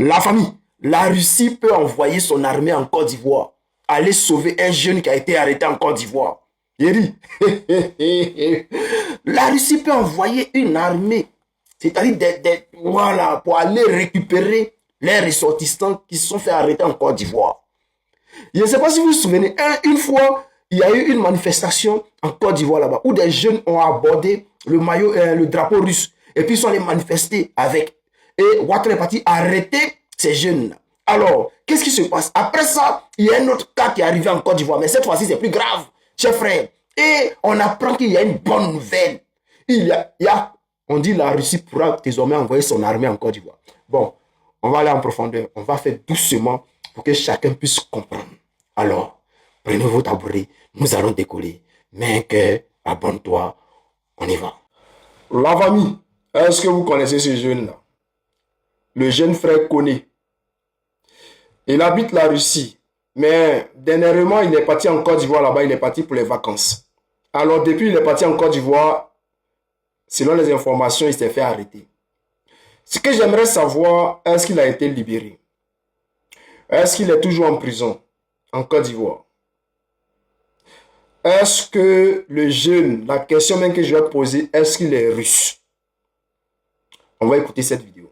La famille, la Russie peut envoyer son armée en Côte d'Ivoire, aller sauver un jeune qui a été arrêté en Côte d'Ivoire. Yeri, la Russie peut envoyer une armée, c'est-à-dire voilà, pour aller récupérer les ressortissants qui se sont fait arrêter en Côte d'Ivoire. Je ne sais pas si vous vous souvenez, une fois, il y a eu une manifestation en Côte d'Ivoire là-bas, où des jeunes ont abordé le drapeau russe, et puis ils sont allés manifester avec. Et Ouattara est parti arrêter ces jeunes-là. Alors, qu'est-ce qui se passe? Après ça, il y a un autre cas qui est arrivé en Côte d'Ivoire, mais cette fois-ci, c'est plus grave, chers frères. Et on apprend qu'il y a une bonne nouvelle. On dit la Russie pourra désormais envoyer son armée en Côte d'Ivoire. Bon, on va aller en profondeur. On va faire doucement pour que chacun puisse comprendre. Alors, prenez vos tabourets, nous allons décoller. Mets un cœur, abonne-toi, on y va. La famille, est-ce que vous connaissez ce jeune-là? Le jeune frère Koné. Il habite la Russie, mais dernièrement, il est parti en Côte d'Ivoire là-bas, il est parti pour les vacances. Alors, depuis il est parti en Côte d'Ivoire, selon les informations, il s'est fait arrêter. Ce que j'aimerais savoir, est-ce qu'il a été libéré? Est-ce qu'il est toujours en prison en Côte d'Ivoire? Est-ce que le jeune, la question même que je vais poser, est-ce qu'il est russe? On va écouter cette vidéo.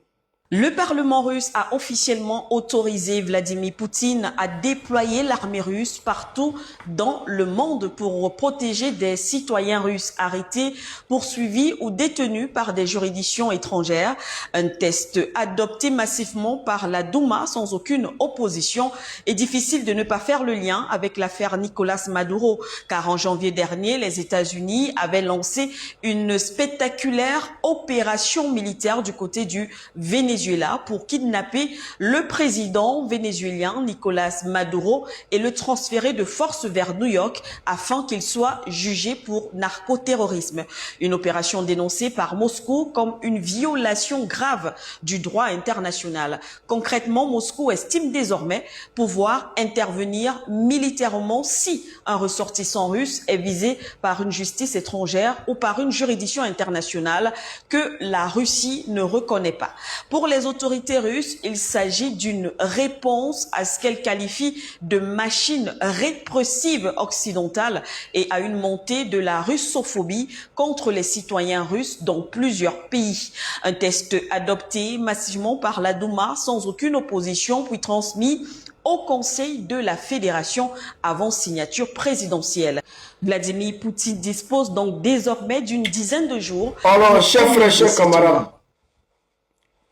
Le Parlement russe a officiellement autorisé Vladimir Poutine à déployer l'armée russe partout dans le monde pour protéger des citoyens russes arrêtés, poursuivis ou détenus par des juridictions étrangères. Un test adopté massivement par la Douma sans aucune opposition. Est difficile de ne pas faire le lien avec l'affaire Nicolás Maduro, car en janvier dernier, les États-Unis avaient lancé une spectaculaire opération militaire du côté du Venezuela pour kidnapper le président vénézuélien Nicolás Maduro et le transférer de force vers New York afin qu'il soit jugé pour narcoterrorisme. Une opération dénoncée par Moscou comme une violation grave du droit international. Concrètement, Moscou estime désormais pouvoir intervenir militairement si un ressortissant russe est visé par une justice étrangère ou par une juridiction internationale que la Russie ne reconnaît pas. Pour les autorités russes, il s'agit d'une réponse à ce qu'elles qualifient de machine répressive occidentale et à une montée de la russophobie contre les citoyens russes dans plusieurs pays. Un test adopté massivement par la Douma sans aucune opposition puis transmis au Conseil de la Fédération avant signature présidentielle. Vladimir Poutine dispose donc désormais d'une dizaine de jours. Alors, chers frères, chers camarades,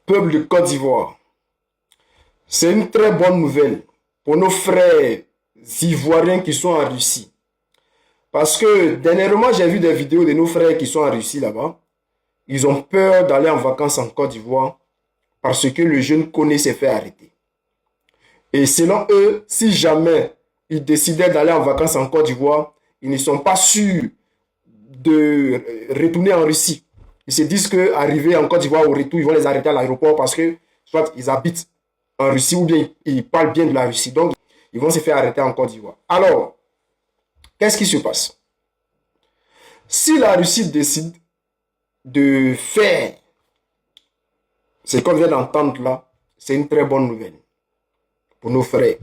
peuple de Côte d'Ivoire, c'est une très bonne nouvelle pour nos frères ivoiriens qui sont en Russie. Parce que dernièrement, j'ai vu des vidéos de nos frères qui sont en Russie là-bas. Ils ont peur d'aller en vacances en Côte d'Ivoire parce que le jeune Koné s'est fait arrêter. Et selon eux, si jamais ils décidaient d'aller en vacances en Côte d'Ivoire, ils ne sont pas sûrs de retourner en Russie. Ils se disent qu'arriver en Côte d'Ivoire au retour, ils vont les arrêter à l'aéroport parce que soit ils habitent en Russie ou bien ils parlent bien de la Russie. Donc, ils vont se faire arrêter en Côte d'Ivoire. Alors, qu'est-ce qui se passe? Si la Russie décide de faire ce qu'on vient d'entendre là, c'est une très bonne nouvelle pour nos frères.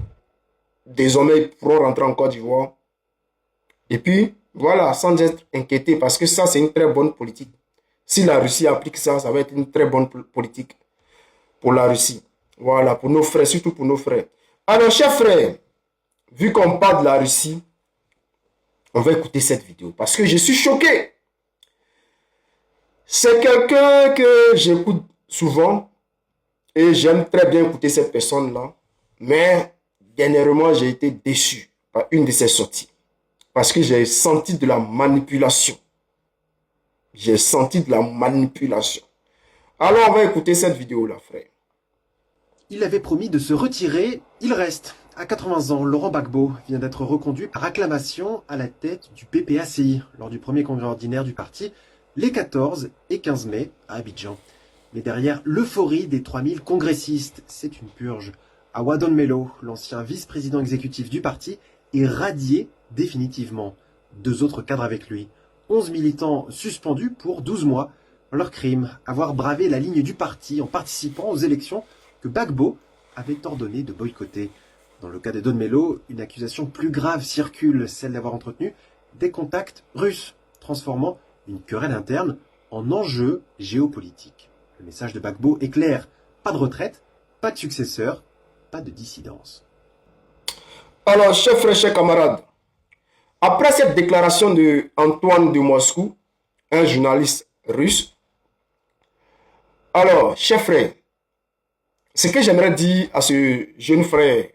Désormais, ils pourront rentrer en Côte d'Ivoire. Et puis, voilà, sans être inquiétés, parce que ça, c'est une très bonne politique. Si la Russie applique ça, ça va être une très bonne politique pour la Russie. Voilà, pour nos frères, surtout pour nos frères. Alors, chers frères, vu qu'on parle de la Russie, on va écouter cette vidéo parce que je suis choqué. C'est quelqu'un que j'écoute souvent et j'aime très bien écouter cette personne-là. Mais dernièrement, j'ai été déçu par une de ses sorties parce que j'ai senti de la manipulation. J'ai senti de la manipulation. Alors, on va écouter cette vidéo-là, frère. Il avait promis de se retirer, il reste. À 80 ans, Laurent Gbagbo vient d'être reconduit par acclamation à la tête du PPACI lors du premier congrès ordinaire du parti les 14 et 15 mai à Abidjan. Mais derrière l'euphorie des 3000 congressistes, c'est une purge. Awadon Melo, l'ancien vice-président exécutif du parti, est radié définitivement. 2 autres cadres avec lui. 11 militants suspendus pour 12 mois. Leur crime, avoir bravé la ligne du parti en participant aux élections que Gbagbo avait ordonné de boycotter. Dans le cas de Don Melo, une accusation plus grave circule, celle d'avoir entretenu des contacts russes, transformant une querelle interne en enjeu géopolitique. Le message de Gbagbo est clair, pas de retraite, pas de successeur, pas de dissidence. Alors, chers frères, chers camarades, après cette déclaration de Antoine de Moscou, un journaliste russe, alors, chers frères, ce que j'aimerais dire à ce jeune frère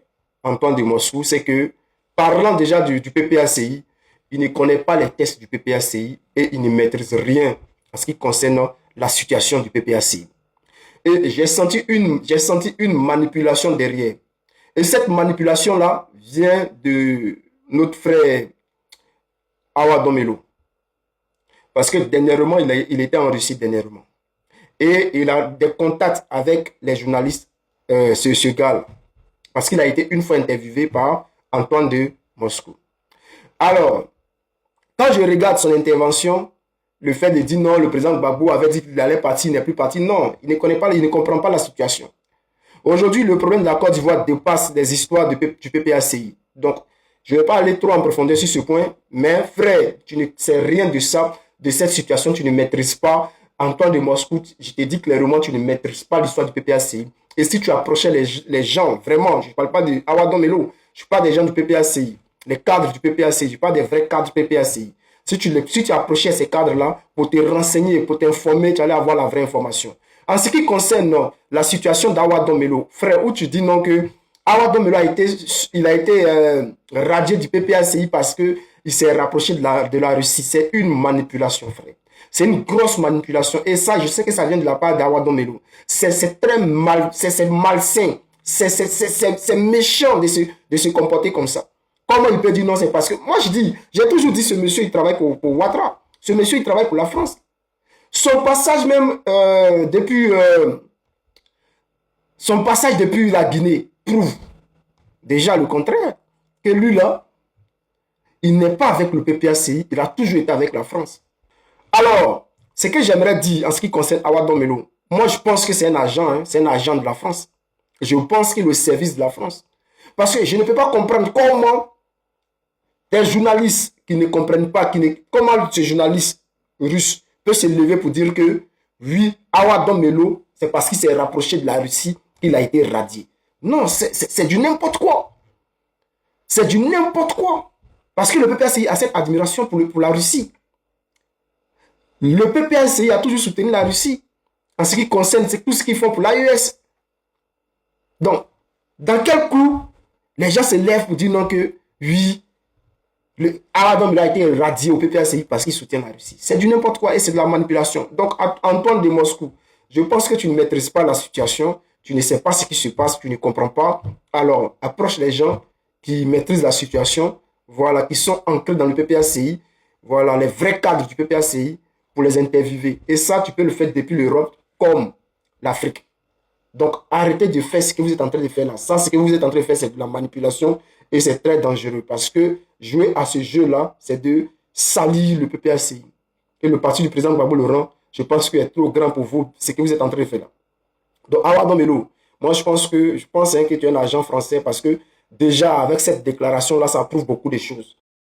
Antoine de Moscou, c'est que, parlant déjà du PPACI, il ne connaît pas les tests du PPACI et il ne maîtrise rien en ce qui concerne la situation du PPACI. Et j'ai senti une manipulation derrière. Et cette manipulation-là vient de notre frère Awa Domelo. Parce que dernièrement, il était en Russie dernièrement. Et il a des contacts avec les journalistes, ce gars-là. Parce qu'il a été une fois interviewé par Antoine de Moscou. Alors, quand je regarde son intervention, le fait de dire non, le président Gbagbo avait dit qu'il allait partir, il n'est plus parti. Non, il ne connaît pas, il ne comprend pas la situation. Aujourd'hui, le problème de la Côte d'Ivoire dépasse les histoires du PPACI. Donc, je ne vais pas aller trop en profondeur sur ce point, mais frère, tu ne sais rien de ça, de cette situation, tu ne maîtrises pas. Antoine de Moscou, je te dis clairement, tu ne maîtrises pas l'histoire du PPACI. Et si tu approchais les gens, vraiment, je ne parle pas de Awa Domelo, je ne parle pas des gens du PPACI, les cadres du PPACI, je parle des vrais cadres du PPACI. Si tu approchais ces cadres-là pour te renseigner, pour t'informer, tu allais avoir la vraie information. En ce qui concerne la situation d'Awa Domelo, frère, où tu dis non que Awa Domelo a été radié du PPACI parce qu'il s'est rapproché de la Russie. C'est une manipulation, frère. C'est une grosse manipulation. Et ça, je sais que ça vient de la part d'Awa Domelo. C'est très malsain. C'est méchant de se comporter comme ça. Comment il peut dire non? C'est parce que moi je dis, j'ai toujours dit ce monsieur il travaille pour Ouattara. Ce monsieur il travaille pour la France. Son passage même son passage depuis la Guinée prouve déjà le contraire. Que lui là, il n'est pas avec le PPACI, il a toujours été avec la France. Alors, ce que j'aimerais dire en ce qui concerne Awa Domelo, moi je pense que c'est un agent, c'est un agent de la France. Je pense qu'il est au service de la France. Parce que je ne peux pas comprendre comment des journalistes qui ne comprennent pas, comment ce journaliste russe peut se lever pour dire que oui, Awa Domelo, c'est parce qu'il s'est rapproché de la Russie qu'il a été radié. Non, c'est du n'importe quoi. C'est du n'importe quoi. Parce que le PPACI a cette admiration pour la Russie. Le PPACI a toujours soutenu la Russie. En ce qui concerne tout ce qu'ils font pour l'AES. Donc, dans quel coup les gens se lèvent pour dire non que oui, Awa Domelo a été radié au PPACI parce qu'il soutient la Russie. C'est du n'importe quoi et c'est de la manipulation. Donc, Antoine de Moscou, je pense que tu ne maîtrises pas la situation, tu ne sais pas ce qui se passe, tu ne comprends pas. Alors, approche les gens qui maîtrisent la situation, voilà, qui sont ancrés dans le PPACI, voilà, les vrais cadres du PPACI, pour les interviewer. Et ça, tu peux le faire depuis l'Europe comme l'Afrique. Donc, arrêtez de faire ce que vous êtes en train de faire là. Ça, ce que vous êtes en train de faire, c'est de la manipulation et c'est très dangereux parce que jouer à ce jeu-là, c'est de salir le PPACI. Et le parti du président Gbagbo Laurent, je pense qu'il est trop grand pour vous, ce que vous êtes en train de faire là. Donc, Awa Domelo, moi, je pense que tu es un agent français parce que déjà, avec cette déclaration-là, ça prouve beaucoup de choses.